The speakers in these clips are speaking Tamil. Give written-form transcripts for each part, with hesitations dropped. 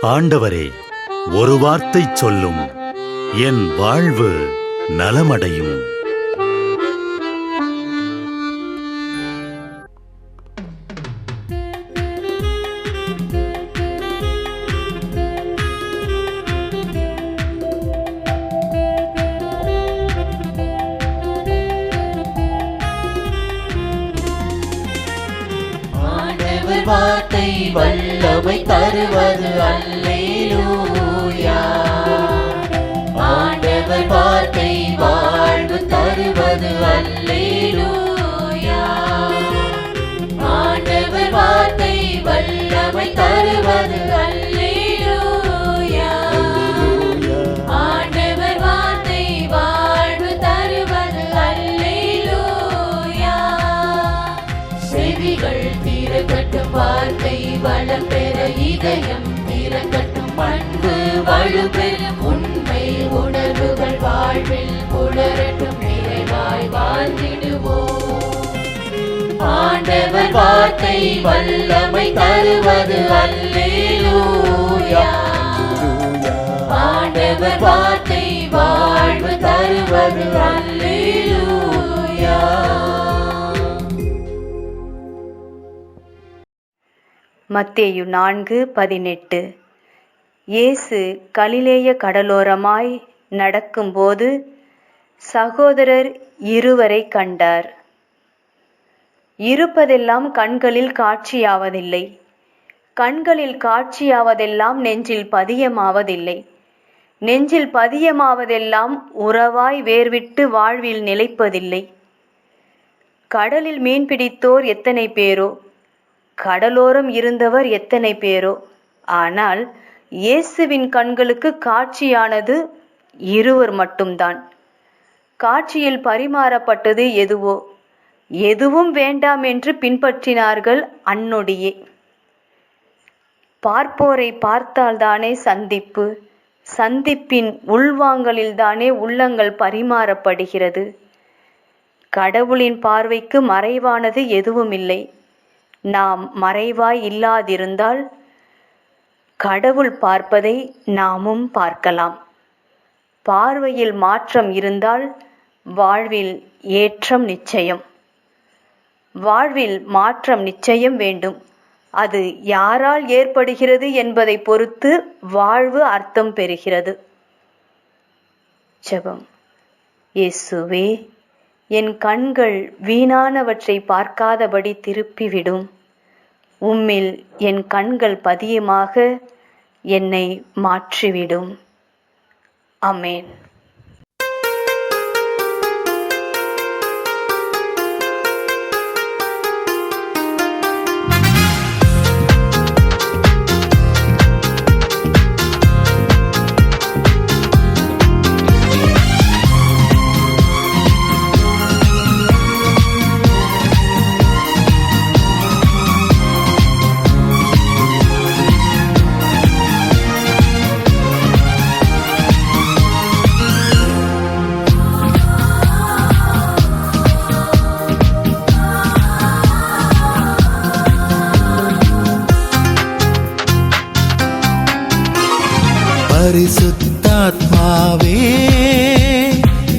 ஆண்டவரே, ஒரு வார்த்தை சொல்லும், என் வாழ்வு நலமடையும். வார்த்தை வல்லமை தருவது அல்லேலூயா. ஆண்டவர் வார்த்தை வாழ்வு தருவது அல்லேலூயா. ஆண்டவர் வார்த்தை வல்லமை தருவது அல்லேலூயா. ஆண்டவர் வார்த்தை வாழ்வு தருவது அல்லேலூயா. செவிகள் திறக்கட்டும், வார்த்தை வளம் பெற இதயம் திறக்கட்டும், பண்பு வலுப்பெறும், உண்மை உணர்வுகள் வாழ்வில் புலரட்டும், நிறைவாய் வாழ்ந்திடுவோம். ஆண்டவர் வார்த்தை வல்லமை தருவது அல்லேலூயா. ஆண்டவர் வார்த்தை வாழ்வு தருவது அல்லேலூயா. மத்தேயு 4:18. இயேசு கலிலேய கடலோரமாய் நடக்கும்போது சகோதரர் இருவரை கண்டார். இருப்பதெல்லாம் கண்களில் காட்சியாவதில்லை, கண்களில் காட்சியாவதெல்லாம் நெஞ்சில் பதியமாவதில்லை, நெஞ்சில் பதியமாவதெல்லாம் உறவாய் வேர்விட்டு வாழ்வில் நிலைப்பதில்லை. கடலில் மீன் பிடித்தோர் எத்தனை பேரோ, கடலோரம் இருந்தவர் எத்தனை பேரோ, ஆனால் இயேசுவின் கண்களுக்கு காட்சியானது இருவர் மட்டும்தான். காட்சியில் பரிமாறப்பட்டது எதுவோ, எதுவும் வேண்டாம் என்று பின்பற்றினார்கள் அந்நொடியே. பார்ப்போரை பார்த்தால்தானே சந்திப்பு, சந்திப்பின் உள்வாங்கலில்தானே உள்ளங்கள் பரிமாறப்படுகிறது. கடவுளின் பார்வைக்கு மறைவானது எதுவும் இல்லை. நாம் மறைவாய் இல்லாதிருந்தால் கடவுள் பார்ப்பதை நாமும் பார்க்கலாம். பார்வையில் மாற்றம் இருந்தால் வாழ்வில் ஏற்றம் நிச்சயம். வாழ்வில் மாற்றம் நிச்சயம் வேண்டும். அது யாரால் ஏற்படுகிறது என்பதை பொறுத்து வாழ்வு அர்த்தம் பெறுகிறது. ஜெபம். இயேசுவே, என் கண்கள் வீணானவற்றை பார்க்காதபடி திருப்பிவிடும். உம்மில் என் கண்கள் பதியமாக என்னை மாற்றிவிடும். ஆமென். பரிசுத்தாத்மாவே,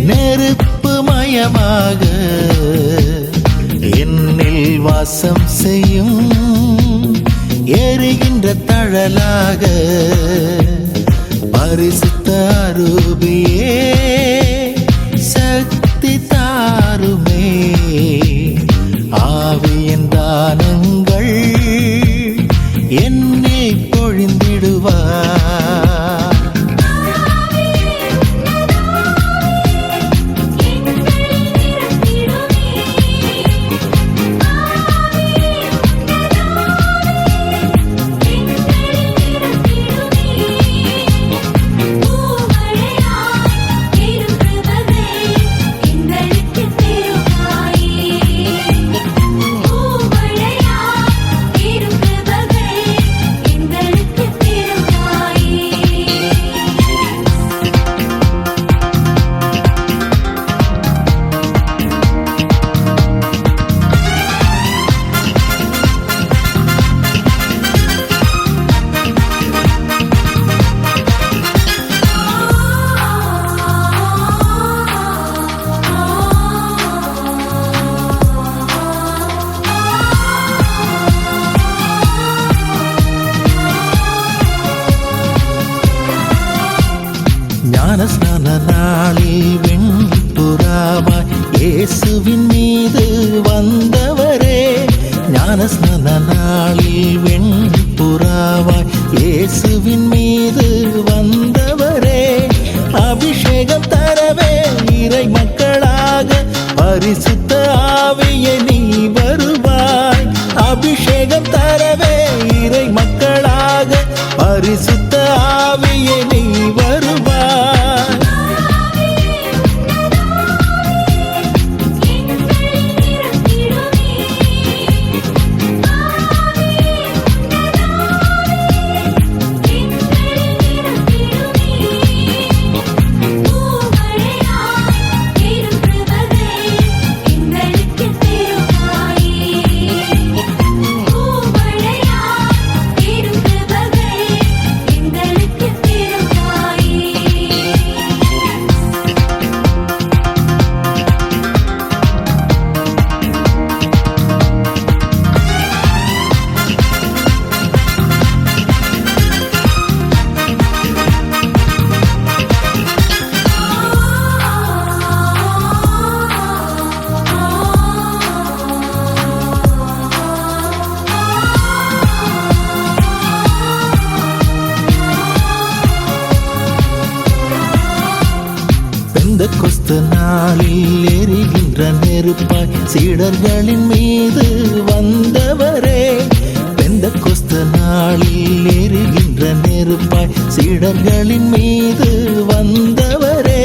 நெருப்பு மயமாக என்னில் வாசம் செய்யும், எரிகின்ற தழலாக. பரிசுத்த அரூபியே, சக்தி தாருமே. ஆவியின் தானங்கள் என்னை பொழிந்திடுவார். ஞானஸ்நான நாளில் வெண்புறாவாய் இயேசுவின் மீது வந்தவரே. ஞானஸ்நான நாளில் வெண்புறாவாய் இயேசுவின் மீது வந்தவரே. அபிஷேகம் தரவே இறை மக்களாக பரிசுத்த ஆவியே நீ வருவாய். அபிஷேகம் தரவே இறை மக்களாக பரிசுத்த ஆவியே நீ வருவாய். பெந்தெகொஸ்து நாளில் எரிகின்ற நெருப்பாய் சீடர்களின் மீது வந்தவரே. பெந்தெகொஸ்து நாளில் எரிகின்ற நெருப்பாய் சீடர்களின் மீது வந்தவரே.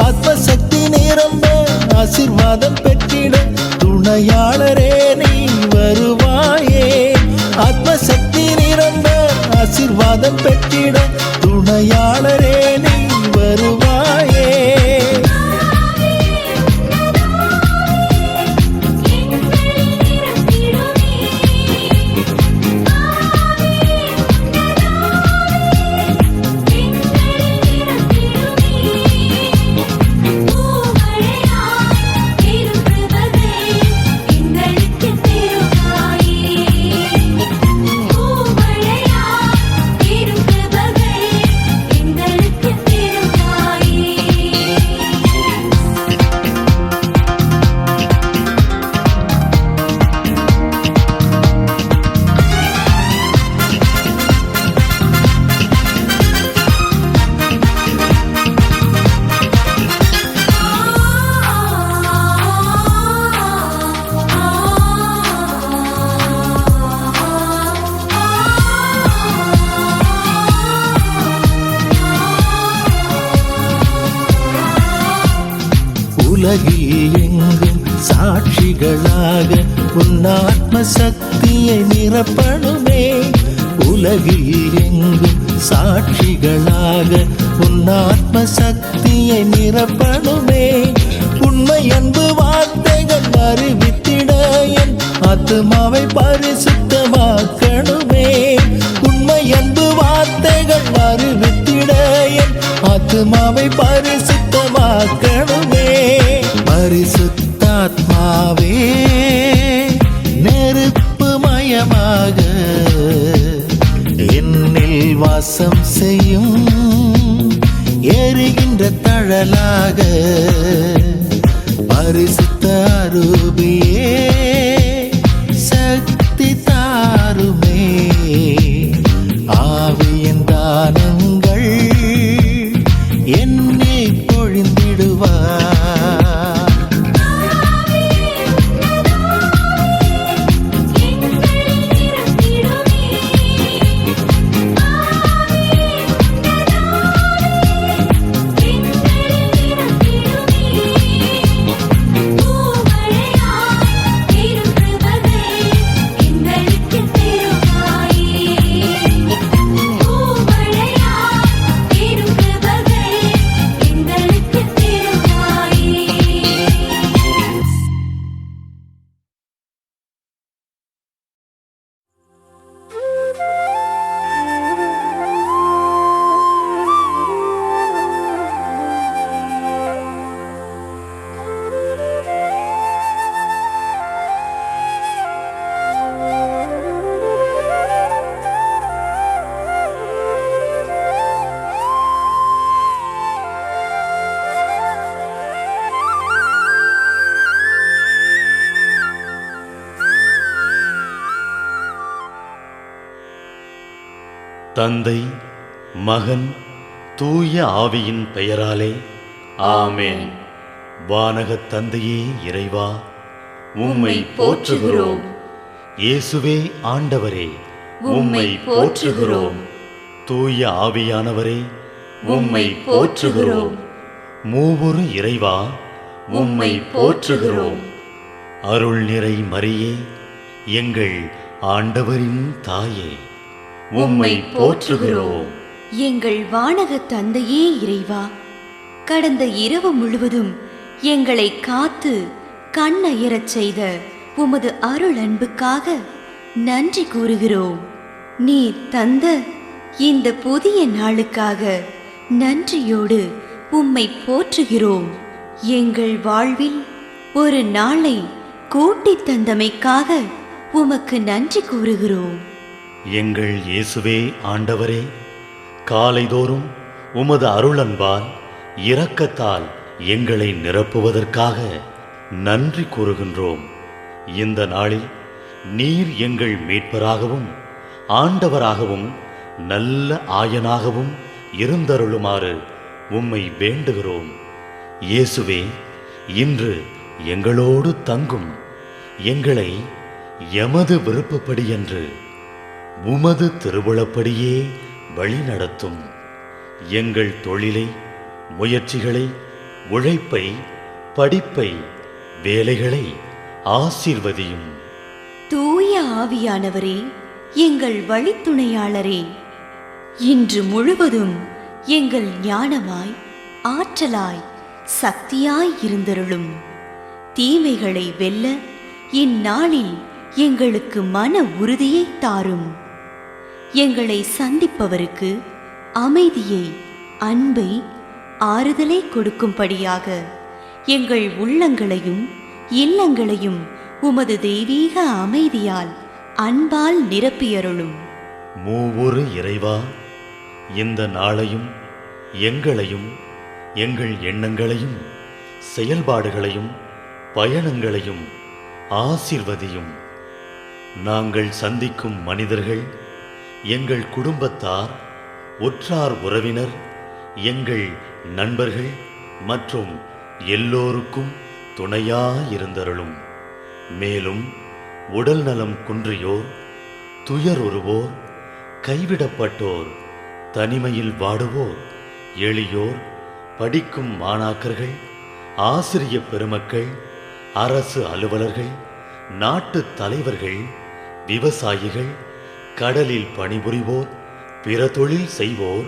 ஆத்மசக்தி நிரம்ப ஆசீர்வாதம் பெற்றிட துணையாளரே நீ வருவாயே. ஆத்மசக்தி நிரம்ப ஆசீர்வாதம் பெற்றிட துணையாளரே நீ வருவாயே. உலகில் எங்கும் சாட்சிகளாக உன் ஆத்ம சக்தியை நிரப்பணுமே. உலகில் எங்கும் சாட்சிகளாக உன் ஆத்ம சக்தியை நிரப்பணுமே. உண்மை அன்பு வார்த்தைகள் அறிவித்திட என் ஆத்மாவை பரிசுத்தமாக்கணுமே. உண்மை அன்பு வார்த்தைகள் அறிவித்திட என் ஆத்மாவை பரிசுத்தமாக்கணுமே. பரிசுத்தாத்மாவே நெருப்பு மயமாக என்னில் வாசம் செய்யும். எரிகின்ற தழலாக பரிசுத்த அரூபியே சக்தி தாருமே. ஆவியின் தானங்கள் என்னை பொழிந்திடுவார். எங்களுக்கு திருவாயே தந்தை, மகன், தூய ஆவியின் பெயராலே ஆமென். வானகத் தந்தையே இறைவா, உம்மை போற்றுகிறோம். இயேசுவே ஆண்டவரே, உம்மை போற்றுகிறோம். தூய ஆவியானவரே, உம்மை போற்றுகிறோம். மூவொரு இறைவா, உம்மை போற்றுகிறோம். அருள் நிறை மரியே, எங்கள் ஆண்டவரின் தாயே, உம்மை போற்றுகிறோம். எங்கள் வானகத் தந்தையே இறைவா, கடந்த இரவு முழுவதும் எங்களை காத்து கண்ணயரச் செய்த உமது அருள் அன்புக்காக நன்றி கூறுகிறோம். நீர் தந்த இந்த புதிய நாளுக்காக நன்றியோடு உம்மை போற்றுகிறோம். எங்கள் வாழ்வில் ஒரு நாளை கூட்டித் தந்தமைக்காக உமக்கு நன்றி கூறுகிறோம். எங்கள் இயேசுவே ஆண்டவரே, காலைதோறும் உமது அருளன்பால் இரக்கத்தால் எங்களை நிரப்புவதற்காக நன்றி கூறுகின்றோம். இந்த நாளில் நீர் எங்கள் மீட்பராகவும் ஆண்டவராகவும் நல்ல ஆயனாகவும் இருந்தருளுமாறு உம்மை வேண்டுகிறோம். இயேசுவே, இன்று எங்களோடு தங்கும். எங்களை எமது விருப்பப்படியன்று உமது திருவுளப்படியே வழிநடத்தும். எங்கள் தொழிலை, முயற்சிகளை, உழைப்பை, படிப்பை, வேலைகளை ஆசீர்வதியும். தூய ஆவியானவரே, எங்கள் வழித்துணையாளரே, இன்று முழுவதும் எங்கள் ஞானமாய், ஆற்றலாய், சக்தியாய் இருந்தருளும். தீமைகளை வெல்ல இந்நாளில் எங்களுக்கு மன உறுதியை தாரும். எங்களை சந்திப்பவருக்கு அமைதியை, அன்பை, ஆறுதலை கொடுக்கும்படியாக எங்கள் உள்ளங்களையும் இல்லங்களையும் உமது தெய்வீக அமைதியால், அன்பால் நிரப்பியருளும். மூவொரு இறைவா, இந்த நாளையும் எங்களையும் எங்கள் எண்ணங்களையும் செயல்பாடுகளையும் பயணங்களையும் ஆசீர்வதியும். நாங்கள் சந்திக்கும் மனிதர்கள், எங்கள் குடும்பத்தார், உற்றார் உறவினர், எங்கள் நண்பர்கள் மற்றும் எல்லோருக்கும் துணையாயிருந்தருளும். மேலும் உடல் நலம் குன்றியோர், துயருறுவோர், கைவிடப்பட்டோர், தனிமையில் வாடுவோர், எளியோர், படிக்கும் மாணாக்கர்கள், ஆசிரிய பெருமக்கள், அரசு அலுவலர்கள், நாட்டு தலைவர்கள், விவசாயிகள், கடலில் பணிபுரிவோர், பிற தொழில் செய்வோர்,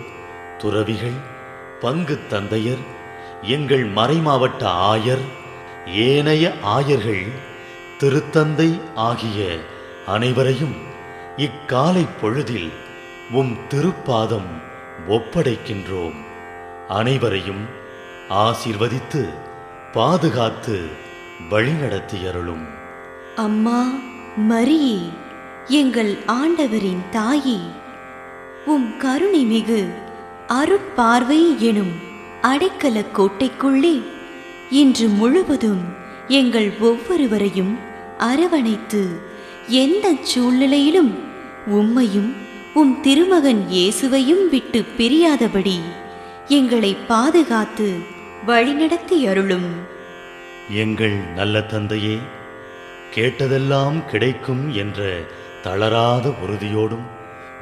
துறவிகள், பங்கு தந்தையர், எங்கள் மறைமாவட்ட ஆயர், ஏனைய ஆயர்கள், திருத்தந்தை ஆகிய அனைவரையும் இக்காலை பொழுதில் உம் திருப்பாதம் ஒப்படைக்கின்றோம். அனைவரையும் ஆசீர்வதித்து பாதுகாத்து வழிநடத்தியருளும். அம்மா மரியே, எங்கள் ஆண்டவரின் தாயே, உம் கருணை மிகு அருட்பார்வை எனும் அடைக்கல கோட்டைக்குள்ளே இன்று முழுவதும் எங்கள் ஒவ்வொருவரையும் அரவணைத்து எந்த சூழ்நிலையிலும் உம்மையும் உம் திருமகன் இயேசுவையும் விட்டு பிரியாதபடி எங்களை பாதுகாத்து வழிநடத்தி அருளும். எங்கள் நல்ல தந்தையே, கேட்டதெல்லாம் கிடைக்கும் என்ற தளராத உறுதியோடும்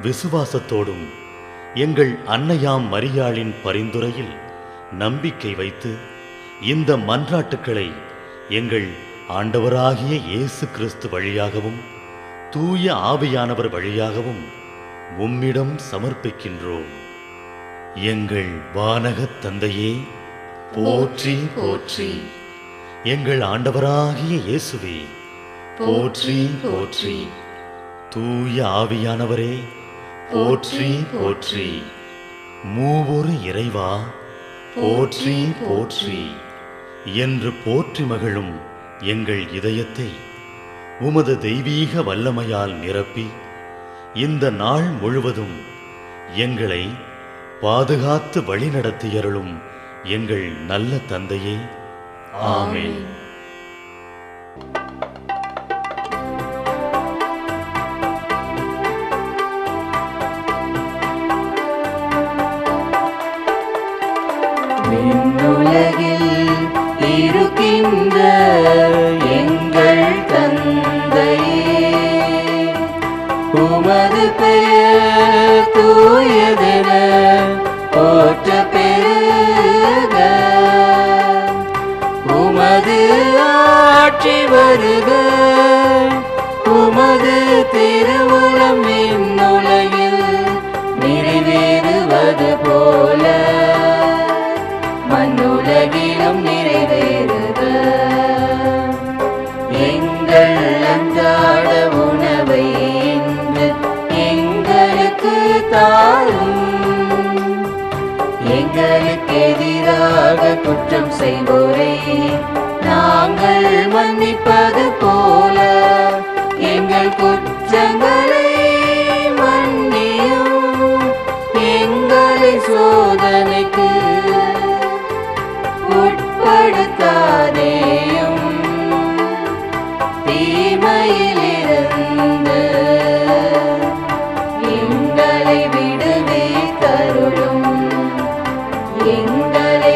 விசுவாசத்தோடும் எங்கள் அன்னையாம் மரியாளின் பரிந்துரையில் நம்பிக்கை வைத்து இந்த மன்றாட்டுக்களை எங்கள் ஆண்டவராகிய இயேசு கிறிஸ்து வழியாகவும் தூய ஆவியானவர் வழியாகவும் உம்மிடம் சமர்ப்பிக்கின்றோம். எங்கள் வானகத் தந்தையே, போற்றி போற்றி. எங்கள் ஆண்டவராகிய இயேசுவே, போற்றி போற்றி. தூய ஆவியானவரே, போற்றி போற்றி. மூவொரு இறைவா, போற்றி போற்றி என்று போற்றி மகிழும் எங்கள் இதயத்தை உமது தெய்வீக வல்லமையால் நிரப்பி இந்த நாள் முழுவதும் எங்களை பாதுகாத்து வழிநடத்தியருளும் எங்கள் நல்ல தந்தையே, ஆமென். தாரும். எங்களுக்கு எதிராக குற்றம் செய்வோரை நாங்கள் மன்னிப்பது போல எங்கள் குற்றங்களை மன்னியும். எங்களை சோதனைக்கு உட்படுத்தாதேயும், தீமையிலிருந்து எங்களை விடுவித்தருளும். எங்களை